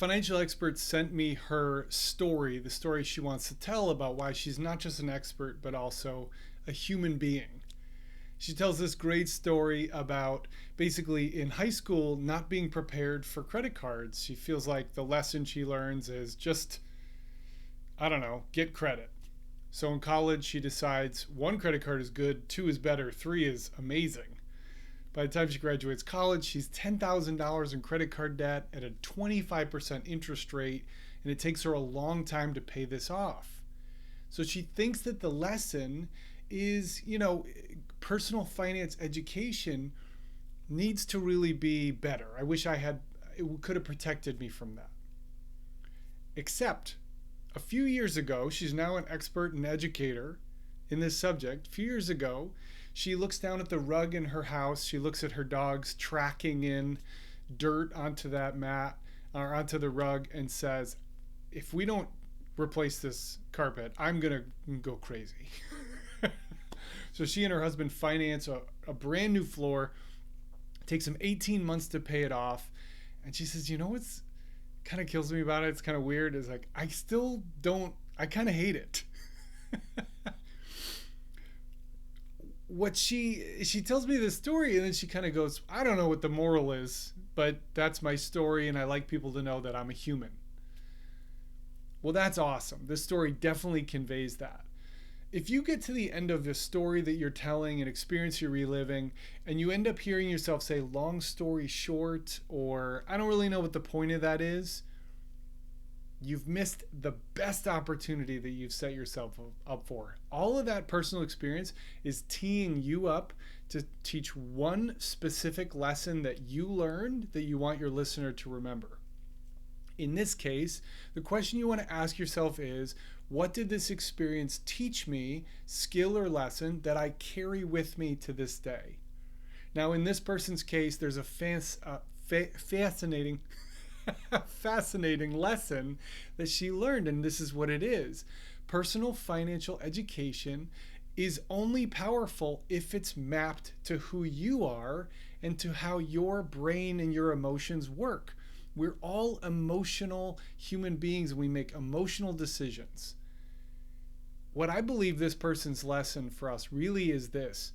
financial expert sent me her story, the story she wants to tell about why she's not just an expert, but also a human being. She tells this great story about basically in high school not being prepared for credit cards. She feels like the lesson she learns is just, I don't know, get credit. So in college, she decides one credit card is good, two is better, three is amazing. By the time she graduates college, she's $10,000 in credit card debt at a 25% interest rate, and it takes her a long time to pay this off. So she thinks that the lesson is, personal finance education needs to really be better. I wish it could have protected me from that. Except a few years ago, she's now an expert and educator in this subject. A few years ago, she looks down at the rug in her house. She looks at her dogs tracking in dirt onto that mat or onto the rug and says, if we don't replace this carpet, I'm going to go crazy. So she and her husband finance a brand new floor. It takes them 18 months to pay it off. And she says, what's kind of kills me about it? It's kind of weird. Is like, I kind of hate it. What she tells me this story and then she kind of goes, I don't know what the moral is, but that's my story and I like people to know that I'm a human. Well, that's awesome. This story definitely conveys that. If you get to the end of the story that you're telling, an experience you're reliving, and you end up hearing yourself say long story short, or I don't really know what the point of that is, you've missed the best opportunity that you've set yourself up for. All of that personal experience is teeing you up to teach one specific lesson that you learned that you want your listener to remember. In this case, the question you want to ask yourself is, what did this experience teach me, skill or lesson, that I carry with me to this day? Now, in this person's case, there's a fascinating fascinating lesson that she learned, and this is what it is. Personal financial education is only powerful if it's mapped to who you are and to how your brain and your emotions work. We're all emotional human beings and we make emotional decisions. What I believe this person's lesson for us really is this: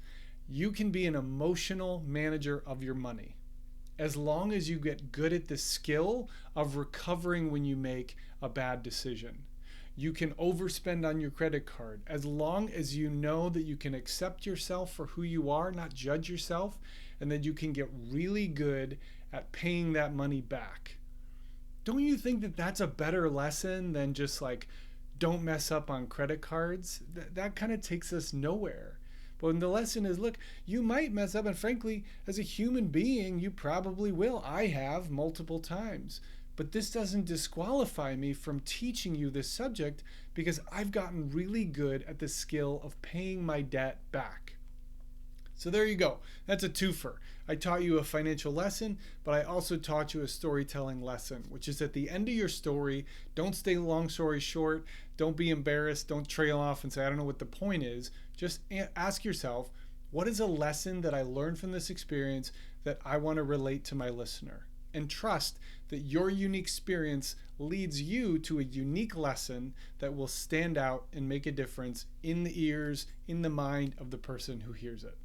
you can be an emotional manager of your money. As long as you get good at the skill of recovering when you make a bad decision. You can overspend on your credit card as long as you know that you can accept yourself for who you are, not judge yourself, and that you can get really good at paying that money back. Don't you think that that's a better lesson than just like, don't mess up on credit cards? That kind of takes us nowhere. But the lesson is, look, you might mess up, and frankly, as a human being, you probably will. I have multiple times. But this doesn't disqualify me from teaching you this subject because I've gotten really good at the skill of paying my debt back. So there you go. That's a twofer. I taught you a financial lesson, but I also taught you a storytelling lesson, which is at the end of your story, don't stay long story short. Don't be embarrassed. Don't trail off and say, I don't know what the point is. Just ask yourself, what is a lesson that I learned from this experience that I want to relate to my listener? And trust that your unique experience leads you to a unique lesson that will stand out and make a difference in the ears, in the mind of the person who hears it.